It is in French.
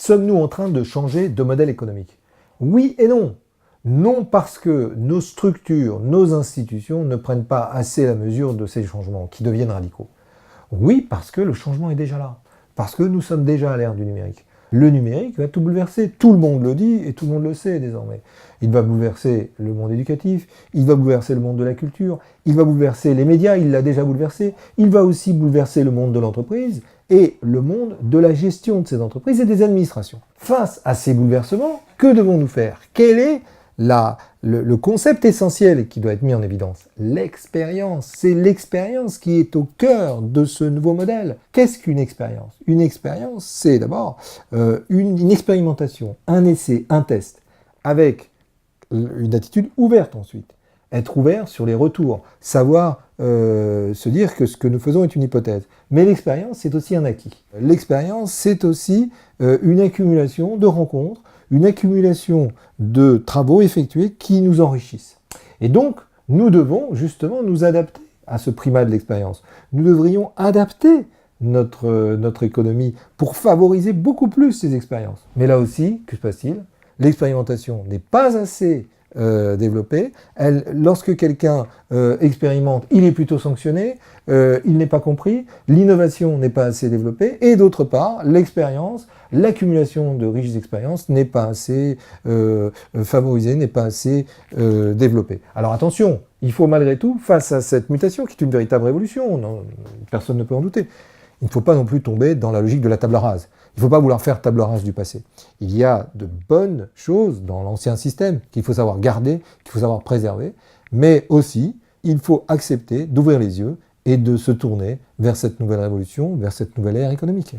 Sommes-nous en train de changer de modèle économique? Oui et non. Non parce que nos structures, nos institutions ne prennent pas assez la mesure de ces changements qui deviennent radicaux. Oui parce que le changement est déjà là. Parce que nous sommes déjà à l'ère du numérique. Le numérique va tout bouleverser. Tout le monde le dit et tout le monde le sait désormais. Il va bouleverser le monde éducatif, il va bouleverser le monde de la culture, il va bouleverser les médias, il l'a déjà bouleversé, il va aussi bouleverser le monde de l'entreprise et le monde de la gestion de ces entreprises et des administrations. Face à ces bouleversements, que devons-nous faire? Quel est le concept essentiel qui doit être mis en évidence? L'expérience. C'est l'expérience qui est au cœur de ce nouveau modèle. Qu'est-ce qu'une expérience? Une expérience, c'est d'abord une expérimentation, un essai, un test, avec une attitude ouverte ensuite. Être ouvert sur les retours, savoir se dire que ce que nous faisons est une hypothèse. Mais l'expérience, c'est aussi un acquis. L'expérience, c'est aussi une accumulation de rencontres, une accumulation de travaux effectués qui nous enrichissent. Et donc, nous devons justement nous adapter à ce primat de l'expérience. Nous devrions adapter notre économie pour favoriser beaucoup plus ces expériences. Mais là aussi, que se passe-t-il? L'expérimentation n'est pas assez développée. Lorsque quelqu'un expérimente, il est plutôt sanctionné, il n'est pas compris, l'innovation n'est pas assez développée, et d'autre part, l'expérience, l'accumulation de riches expériences n'est pas assez favorisée, n'est pas assez développée. Alors attention, il faut malgré tout, face à cette mutation, qui est une véritable révolution, non, personne ne peut en douter, il ne faut pas non plus tomber dans la logique de la table rase. Il ne faut pas vouloir faire table rase du passé. Il y a de bonnes choses dans l'ancien système qu'il faut savoir garder, qu'il faut savoir préserver, mais aussi, il faut accepter d'ouvrir les yeux et de se tourner vers cette nouvelle révolution, vers cette nouvelle ère économique.